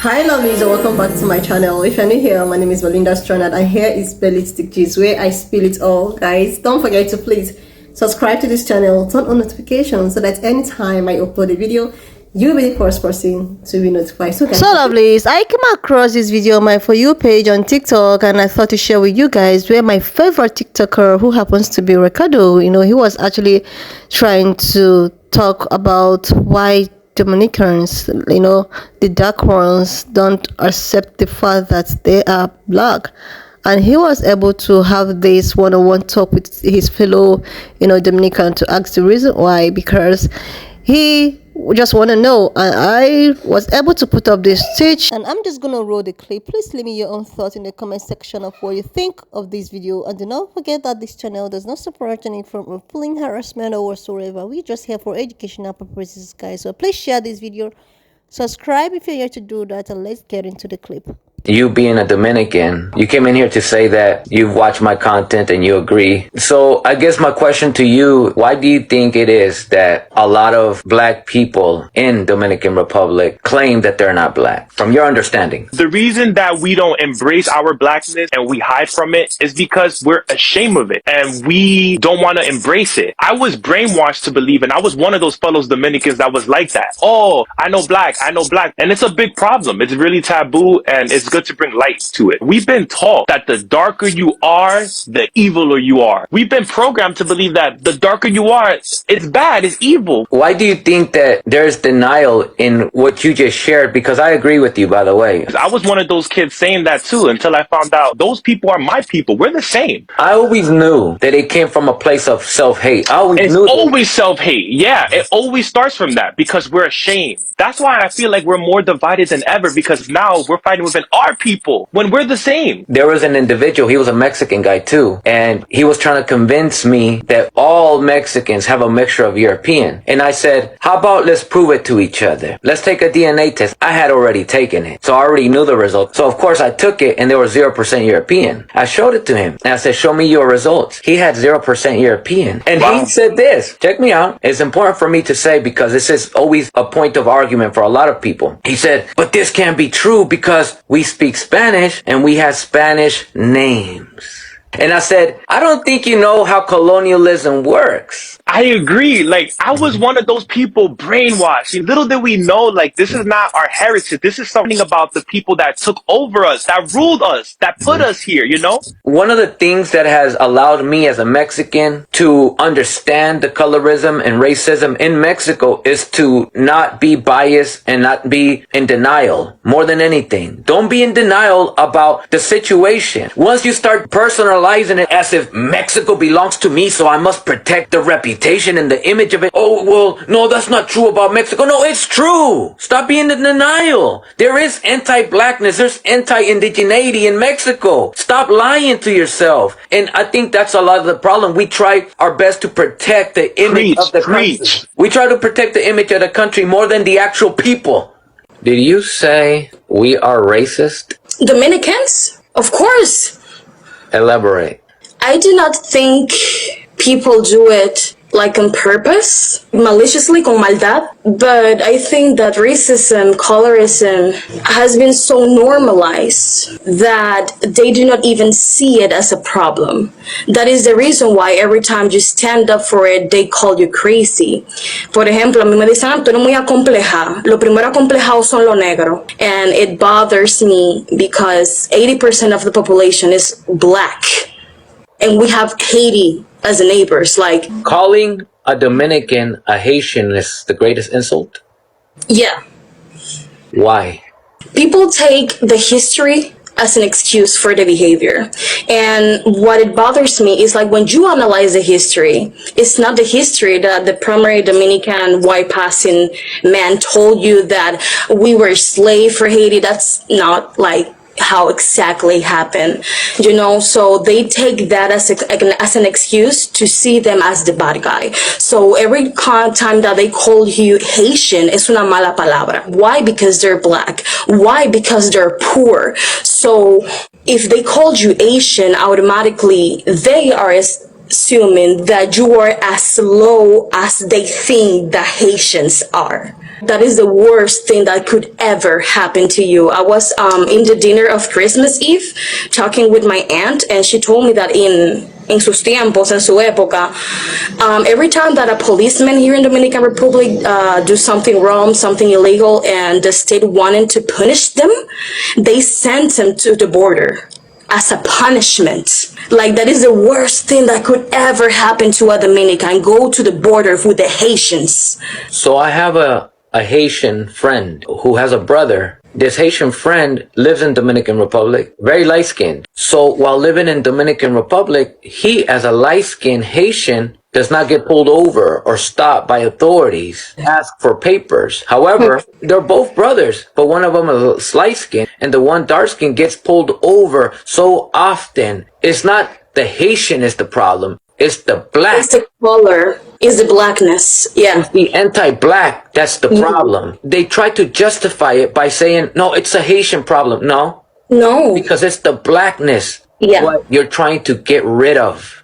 Hi lovelies and welcome back to my channel. If you're new here, my name is Belinda Stronad and here is Bellistic G's where I spill it all. Guys, don't forget to please subscribe to this channel, turn on notifications so that anytime I upload a video, you'll be the first person to be notified. So lovelies, I came across this video on my For You page on TikTok and I thought to share with you guys where my favorite TikToker, who happens to be Ricardo, he was actually trying to talk about why Dominicans, the dark ones, don't accept the fact that they are black. And he was able to have this one-on-one talk with his fellow, Dominican to ask the reason why, because he just want to know. And I was able to put up this stitch and I'm just gonna roll the clip. Please leave me your own thoughts in the comment section of what you think of this video, and do not forget that this channel does not support any form of bullying, harassment or whatsoever. We're just here for educational purposes, guys. So please share this video, subscribe if you're here to do that, and let's get into the clip. You being a Dominican, you came in here to say that you've watched my content and you agree. So I guess my question to you, why do you think it is that a lot of black people in Dominican Republic claim that they're not black, from your understanding? The reason that we don't embrace our blackness and we hide from it is because we're ashamed of it and we don't want to embrace it. I was brainwashed to believe, and I was one of those fellow Dominicans that was like that. Oh, I know black. And it's a big problem. It's really taboo, and it's good to bring light to it. We've been taught that the darker you are, the eviler you are. We've been programmed to believe that the darker you are, it's bad, it's evil. Why do you think that there's denial in what you just shared? Because I agree with you, by the way. I was one of those kids saying that too until I found out those people are my people. We're the same. I always knew that it came from a place of self-hate. It's always self-hate. Yeah, it always starts from that because we're ashamed. That's why I feel like we're more divided than ever, because now we're fighting within our people when we're the same. There was an individual, he was a Mexican guy too, and he was trying to convince me that all Mexicans have a mixture of European. And I said, how about let's prove it to each other? Let's take a DNA test. I had already taken it, so I already knew the result. So of course I took it and there was 0% European. I showed it to him and I said, show me your results. He had 0% European. And wow. He said this, check me out. It's important for me to say because this is always a point of argument for a lot of people. He said, but this can't be true because we speak Spanish and we have Spanish names. And I said, I don't think you know how colonialism works. I agree. Like, I was one of those people brainwashed. Little did we know, like, this is not our heritage. This is something about the people that took over us, that ruled us, that put us here, One of the things that has allowed me as a Mexican to understand the colorism and racism in Mexico is to not be biased and not be in denial. More than anything, don't be in denial about the situation. Once you start personalizing it as if Mexico belongs to me, so I must protect the reputation and the image of it. Oh, well, no, that's not true about Mexico. No, it's true. Stop being in denial. There is anti-blackness. There's anti-indigeneity in Mexico. Stop lying to yourself. And I think that's a lot of the problem. We try our best to protect the image of the country. We try to protect the image of the country more than the actual people. Did you say we are racist? Dominicans? Of course. Elaborate. I do not think people do it like on purpose, maliciously, con maldad. But I think that racism, colorism has been so normalized that they do not even see it as a problem. That is the reason why every time you stand up for it, they call you crazy. Por ejemplo, a mí me dicen, tú eres muy acompleja. Lo primero acomplejado son los negros. And it bothers me because 80% of the population is black. And we have Haiti as neighbors. Like, calling a Dominican a Haitian is the greatest insult? Yeah. Why? People take the history as an excuse for the behavior. And what it bothers me is, like, when you analyze the history, it's not the history that the primary Dominican white passing man told you that we were slave for Haiti. That's not like how exactly happened, so they take that as an excuse to see them as the bad guy. So every time that they call you Haitian, es una mala palabra. Why? Because they're black. Why? Because they're poor. So if they called you Asian, automatically they are assuming that you are as low as they think the Haitians are. That is the worst thing that could ever happen to you. I was in the dinner of Christmas Eve talking with my aunt, and she told me that in sus tiempos, en su época, every time that a policeman here in Dominican Republic do something wrong, something illegal, and the state wanted to punish them, they sent them to the border as a punishment. Like, that is the worst thing that could ever happen to a Dominican. Go to the border with the Haitians. So I have a Haitian friend who has a brother. This Haitian friend lives in Dominican Republic, very light-skinned. So while living in Dominican Republic, he, as a light-skinned Haitian, does not get pulled over or stopped by authorities, ask for papers. However, they're both brothers, but one of them is light-skinned and the one dark-skinned gets pulled over so often. It's not the Haitian is the problem. It's the black. It's the color. It's the blackness. Yeah. It's the anti-black that's the problem. They try to justify it by saying, no, it's a Haitian problem. No. No. Because it's the blackness. Yeah. What you're trying to get rid of.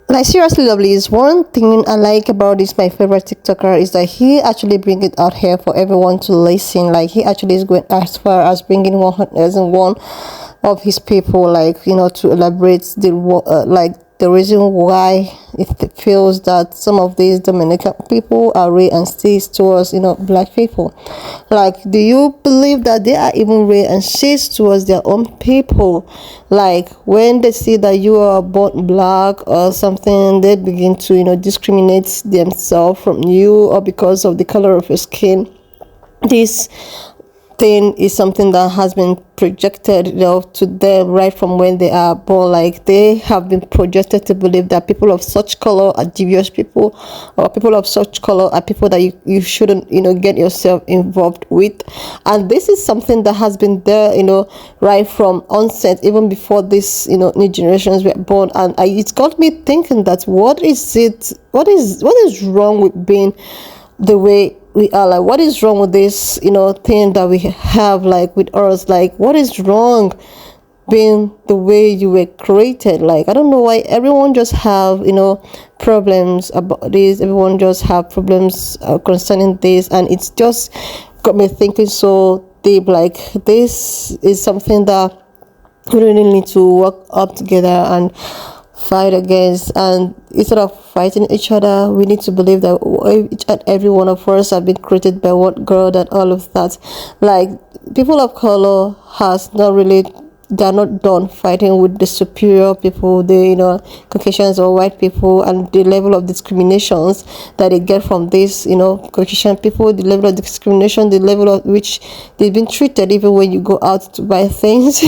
Like, seriously, lovely, is one thing I like about this, my favorite TikToker, is that he actually bring it out here for everyone to listen. Like, he actually is going as far as bringing one of his people, like, you know, to elaborate the reason why it feels that some of these Dominican people are racist towards, you know, black people. Like, do you believe that they are even racist towards their own people? Like, when they see that you are born black or something, they begin to, you know, discriminate themselves from you, or because of the color of your skin. This thing is something that has been projected, you know, to them right from when they are born. Like, they have been projected to believe that people of such color are devious people, or people of such color are people that you shouldn't, you know, get yourself involved with. And this is something that has been there, you know, right from onset, even before this, you know, new generations were born. And it's got me thinking that what is wrong with being the way we are? Like, what is wrong with this, you know, thing that we have, like, with us? Like, what is wrong being the way you were created? Like, I don't know why everyone just have, you know, problems about this. Everyone just have problems concerning this, and it's just got me thinking so deep. Like, this is something that we really need to work up together and fight against. And instead of fighting each other, we need to believe that each and every one of us have been created by one God and all of that. Like, people of color they're not done fighting with the superior people, the, you know, Caucasians or white people, and the level of discriminations that they get from this, you know, Caucasian people, the level of discrimination, the level of which they've been treated, even when you go out to buy things,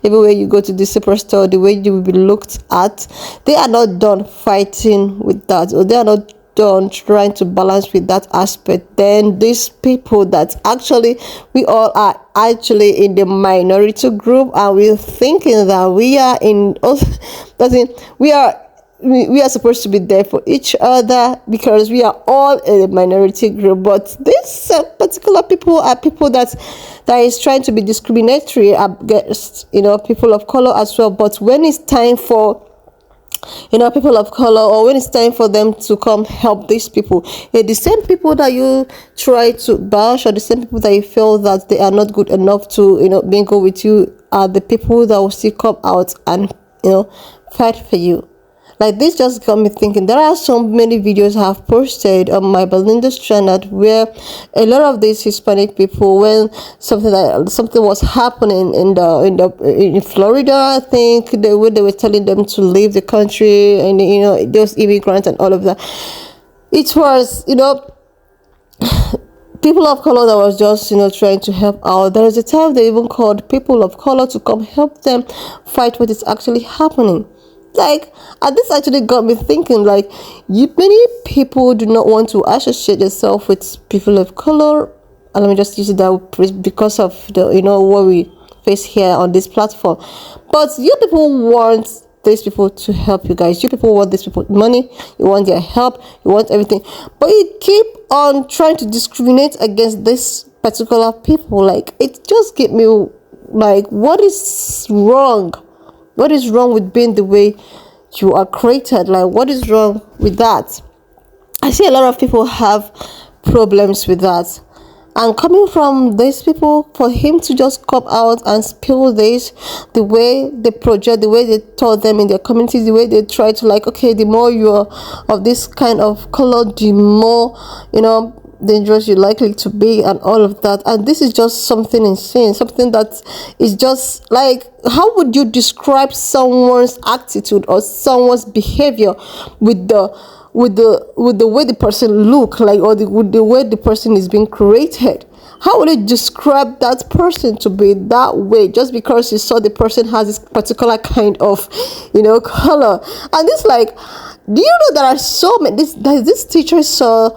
even when you go to the superstore, the way you will be looked at. They are not done fighting with that, or they are not done trying to balance with that aspect. Then these people that actually we all are actually in the minority group, and we're thinking that we are in we are supposed to be there for each other because we are all in a minority group. But these particular people are people that is trying to be discriminatory against, you know, people of color as well. But when it's time for, you know, people of color, or when it's time for them to come help these people, the same people that you try to bash, or the same people that you feel that they are not good enough to, you know, mingle with you, are the people that will still come out and, you know, fight for you. Like, this just got me thinking. There are so many videos I have posted on my Belinda's channel where a lot of these Hispanic people, when something was happening in Florida, I think, they were telling them to leave the country, and, you know, those immigrants and all of that. It was, you know, people of color that was just, you know, trying to help out. There was a time they even called people of color to come help them fight what is actually happening. Like, and this actually got me thinking, like, many people do not want to associate themselves with people of color. And let me just use that because of the, you know, what we face here on this platform. But you people want these people to help you guys. You people want these people money. You want their help. You want everything. But you keep on trying to discriminate against this particular people. Like, it just get me, like, what is wrong? What is wrong with being the way you are created? Like, what is wrong with that? I see a lot of people have problems with that. And coming from these people, for him to just come out and spill this, the way they project, the way they taught them in their communities, the way they try to like, okay, the more you're of this kind of color, the more, dangerous you're likely to be, and all of that. And this is just something insane, something that is just like, how would you describe someone's attitude or someone's behavior with the way the person look like, or with the way the person is being created? How would you describe that person to be that way just because you saw the person has this particular kind of color? And it's like, do you know there are so many this teacher saw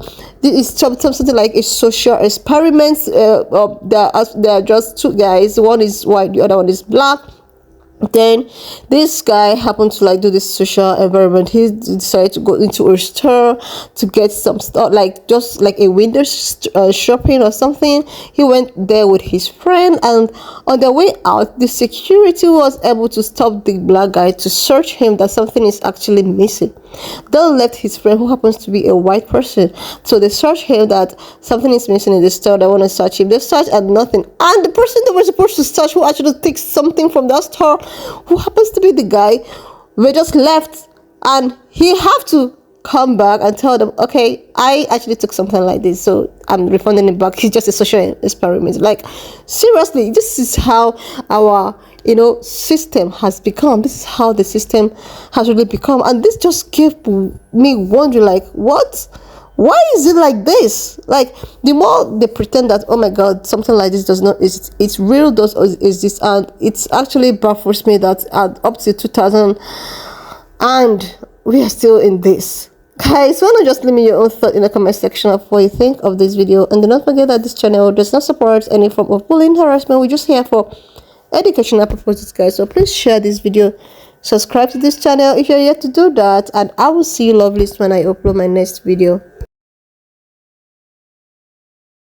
this is something like a social experiment. There are just two guys, one is white, the other one is black. Then this guy happened to like do this social environment. He decided to go into a store to get some stuff, like just like a window shopping or something. He went there with his friend, and on the way out, the security was able to stop the black guy to search him that something is actually missing. They left his friend, who happens to be a white person, so they search him that something is missing in the store. They want to search him. They search and nothing, and the person they were supposed to search, who actually takes something from that store, who happens to be the guy, we just left, and he have to come back and tell them, okay, I actually took something like this, so I'm refunding it back. It's just a social experiment. Like, seriously, this is how our system has become. This is how the system has really become. And this just gave me wondering, like, why is it like this? Like, the more they pretend that, oh my god, something like this does not exist, it's real, does exist, and it's actually baffles me that up to 2000 and we are still in this. Guys, why not just leave me your own thought in the comment section of what you think of this video, and do not forget that this channel does not support any form of bullying, harassment. We're just here for educational purposes, guys. So please share this video, subscribe to this channel if you're yet to do that, and I will see you lovelies when I upload my next video.